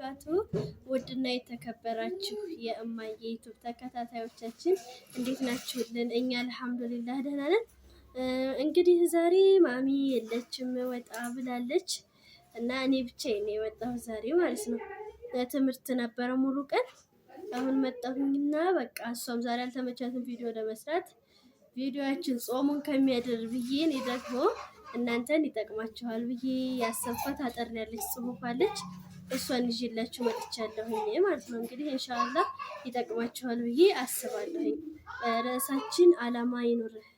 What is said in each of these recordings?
ወበረካቱ ውድና የተከበራችሁ የእማዬ ዩቲዩብ ተከታታዮቻችን እንዴት ናችሁልን? እኛ አልሐምዱሊላህ ደህና ነን። እንግዲህ ዛሬ ማሚ የለችም ወጣ ብላለች እና እኔ ብቻዬን ነው የወጣሁት ዛሬ ማለት ነው። ትምህርት ነበረ ሙሉ ቀን። አሁን መጣሁኝና በቃ እሷም ዛሬ አልተመቻትም ቪዲዮ ለመስራት። ቪዲዮአችን ጾሙን ከሚያደር ብዬ እኔ ደግሞ እናንተን ይጠቅማችኋል ብዬ ያሰብኳት አጠር ያለች ጽሁፍ አለች። እሷን ይዤላችሁ መጥቻለሁኝ ማለት ነው። እንግዲህ ኢንሻአላህ ይጠቅማችኋል ብዬ አስባለሁኝ። ርዕሳችን አላማ ይኑርህ፣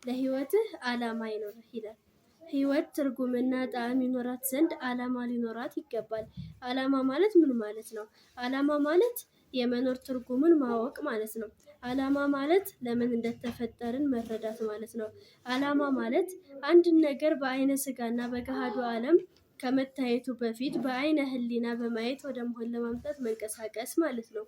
ለህይወትህ አላማ ይኑርህ ይላል። ህይወት ትርጉምና ጣዕም ይኖራት ዘንድ አላማ ሊኖራት ይገባል። አላማ ማለት ምን ማለት ነው? አላማ ማለት የመኖር ትርጉምን ማወቅ ማለት ነው። አላማ ማለት ለምን እንደተፈጠርን መረዳት ማለት ነው። አላማ ማለት አንድን ነገር በአይነ ስጋና በገሃዱ ዓለም ከመታየቱ በፊት በአይነ ህሊና በማየት ወደ መሆን ለማምጣት መንቀሳቀስ ማለት ነው።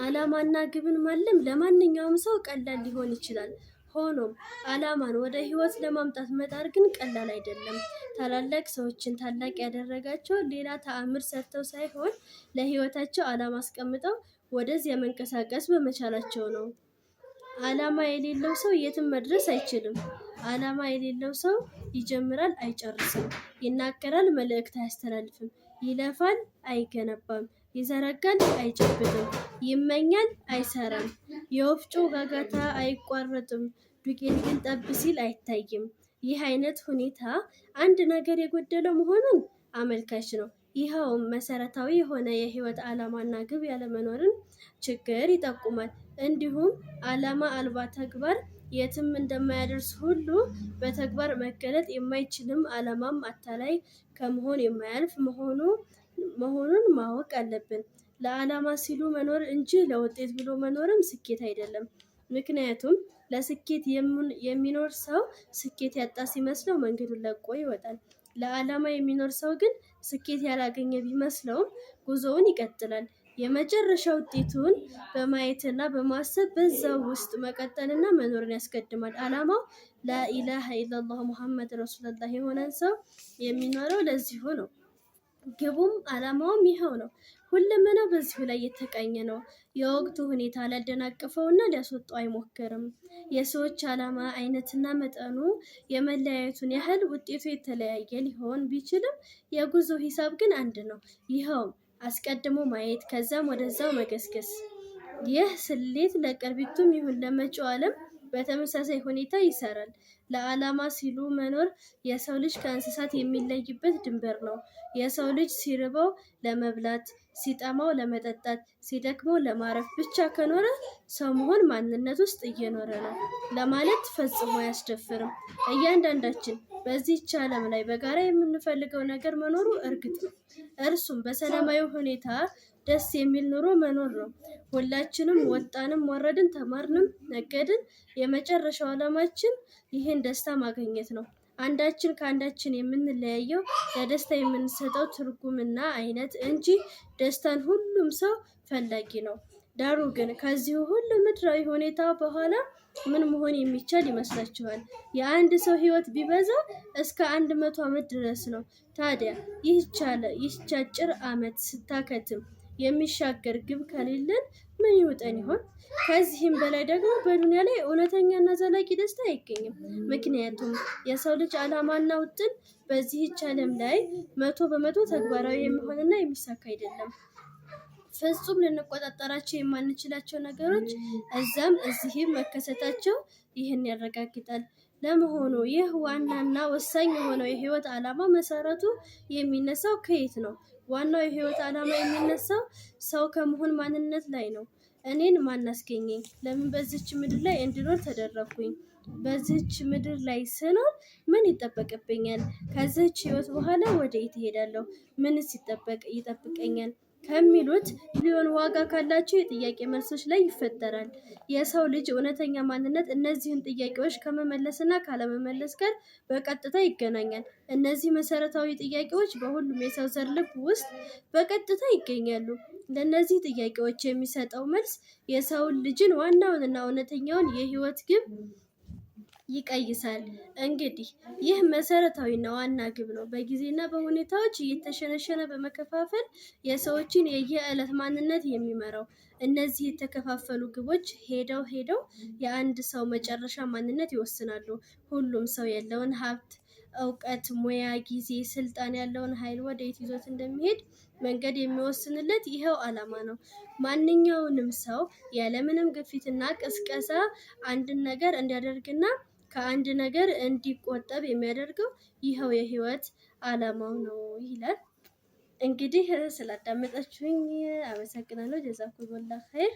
አላማና ግብን ማለም ለማንኛውም ሰው ቀላል ሊሆን ይችላል። ሆኖም አላማን ወደ ህይወት ለማምጣት መጣር ግን ቀላል አይደለም። ታላላቅ ሰዎችን ታላቅ ያደረጋቸው ሌላ ተአምር ሰርተው ሳይሆን ለህይወታቸው አላማ አስቀምጠው ወደዚያ መንቀሳቀስ በመቻላቸው ነው። አላማ የሌለው ሰው የትም መድረስ አይችልም። አላማ የሌለው ሰው ይጀምራል አይጨርስም፣ ይናገራል መልእክት አያስተላልፍም፣ ይለፋል አይገነባም፣ ይዘረጋል አይጨብጥም፣ ይመኛል አይሰራም፣ የወፍጮ ጋጋታ አይቋረጥም፣ ዱቄት ግን ጠብ ሲል አይታይም። ይህ አይነት ሁኔታ አንድ ነገር የጎደለው መሆኑን አመልካች ነው። ይኸውም መሰረታዊ የሆነ የህይወት አላማና ግብ ያለመኖርን ችግር ይጠቁማል። እንዲሁም አላማ አልባ ተግባር የትም እንደማያደርስ ሁሉ በተግባር መገለጥ የማይችልም አላማም አታላይ ከመሆን የማያልፍ መሆኑን ማወቅ አለብን። ለአላማ ሲሉ መኖር እንጂ ለውጤት ብሎ መኖርም ስኬት አይደለም። ምክንያቱም ለስኬት የሚኖር ሰው ስኬት ያጣ ሲመስለው መንገዱን ለቆ ይወጣል። ለአላማ የሚኖር ሰው ግን ስኬት ያላገኘ ቢመስለውም ጉዞውን ይቀጥላል። የመጨረሻ ውጤቱን በማየትና በማሰብ በዛው ውስጥ መቀጠልና መኖርን ያስቀድማል። አላማው ላኢላሃ ኢላላህ ሙሐመድ ረሱሉላህ የሆነን ሰው የሚኖረው ለዚሁ ነው። ግቡም አላማውም ይኸው ነው። ሁለመናው በዚሁ ላይ የተቃኘ ነው። የወቅቱ ሁኔታ ሊያደናቅፈውና ሊያስወጣው አይሞክርም። የሰዎች አላማ አይነትና መጠኑ የመለያየቱን ያህል ውጤቱ የተለያየ ሊሆን ቢችልም የጉዞ ሂሳብ ግን አንድ ነው። ይኸውም አስቀድሞ ማየት ከዛም ወደዛው መገስገስ። ይህ ስሌት ለቅርቢቱም ይሁን ለመጪው ዓለም በተመሳሳይ ሁኔታ ይሰራል። ለአላማ ሲሉ መኖር የሰው ልጅ ከእንስሳት የሚለይበት ድንበር ነው። የሰው ልጅ ሲርበው ለመብላት፣ ሲጠማው ለመጠጣት፣ ሲደክመው ለማረፍ ብቻ ከኖረ ሰው መሆን ማንነት ውስጥ እየኖረ ነው ለማለት ፈጽሞ አያስደፍርም። እያንዳንዳችን በዚህች ዓለም ላይ በጋራ የምንፈልገው ነገር መኖሩ እርግጥ ነው። እርሱም በሰላማዊ ሁኔታ ደስ የሚል ኑሮ መኖር ነው። ሁላችንም ወጣንም ወረድን፣ ተማርንም ነገድን የመጨረሻው ዓላማችን ይህን ደስታ ማግኘት ነው። አንዳችን ከአንዳችን የምንለያየው ለደስታ የምንሰጠው ትርጉምና አይነት እንጂ ደስታን ሁሉም ሰው ፈላጊ ነው። ዳሩ ግን ከዚሁ ሁሉ ምድራዊ ሁኔታ በኋላ ምን መሆን የሚቻል ይመስላችኋል? የአንድ ሰው ህይወት ቢበዛ እስከ 100 ዓመት ድረስ ነው። ታዲያ ይህች አጭር ዓመት ስታከትም የሚሻገር ግብ ከሌለን ምን ይውጠን ይሆን? ከዚህም በላይ ደግሞ በዱንያ ላይ እውነተኛና ዘላቂ ደስታ አይገኝም። ምክንያቱም የሰው ልጅ ዓላማና ውጥን በዚህች ዓለም ላይ 100% ተግባራዊ የሚሆንና የሚሳካ አይደለም። ፍጹም ልንቆጣጠራቸው የማንችላቸው ነገሮች እዛም እዚህም መከሰታቸው ይህን ያረጋግጣል። ለመሆኑ ይህ ዋናና ወሳኝ የሆነው የህይወት ዓላማ መሰረቱ የሚነሳው ከየት ነው? ዋናው የህይወት ዓላማ የሚነሳው ሰው ከመሆን ማንነት ላይ ነው። እኔን ማን አስገኘኝ? ለምን በዚህች ምድር ላይ እንድኖር ተደረኩኝ? በዚህች ምድር ላይ ስኖር ምን ይጠበቅብኛል? ከዚህች ህይወት በኋላ ወዴት እሄዳለሁ? ምንስ ይጠብቀኛል? ከሚሉት ሚሊዮን ዋጋ ካላቸው የጥያቄ መልሶች ላይ ይፈጠራል። የሰው ልጅ እውነተኛ ማንነት እነዚህን ጥያቄዎች ከመመለስና ካለመመለስ ጋር በቀጥታ ይገናኛል። እነዚህ መሰረታዊ ጥያቄዎች በሁሉም የሰው ዘር ልብ ውስጥ በቀጥታ ይገኛሉ። ለእነዚህ ጥያቄዎች የሚሰጠው መልስ የሰው ልጅን ዋናውንና እውነተኛውን የህይወት ግብ ይቀይሳል። እንግዲህ ይህ መሰረታዊና ዋና ግብ ነው። በጊዜና በሁኔታዎች እየተሸነሸነ በመከፋፈል የሰዎችን የየዕለት ማንነት የሚመራው። እነዚህ የተከፋፈሉ ግቦች ሄደው ሄደው የአንድ ሰው መጨረሻ ማንነት ይወስናሉ። ሁሉም ሰው ያለውን ሀብት፣ እውቀት፣ ሙያ፣ ጊዜ፣ ስልጣን ያለውን ኃይል ወደየት ይዞት እንደሚሄድ መንገድ የሚወስንለት ይኸው ዓላማ ነው። ማንኛውንም ሰው ያለምንም ግፊትና ቅስቀሳ አንድን ነገር እንዲያደርግና ከአንድ ነገር እንዲቆጠብ የሚያደርገው ይኸው የህይወት ዓላማው ነው ይላል። እንግዲህ ስላዳመጣችሁኝ አመሰግናለሁ። ጀዛኩሙላህ ኸይር።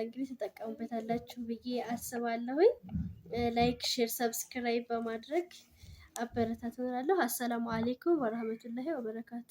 እንግዲህ ተጠቀሙበታላችሁ ብዬ አስባለሁኝ። ላይክ፣ ሼር፣ ሰብስክራይብ በማድረግ አበረታቱን እላለሁ። አሰላሙ አሌይኩም ወራህመቱላሂ ወበረካቱ።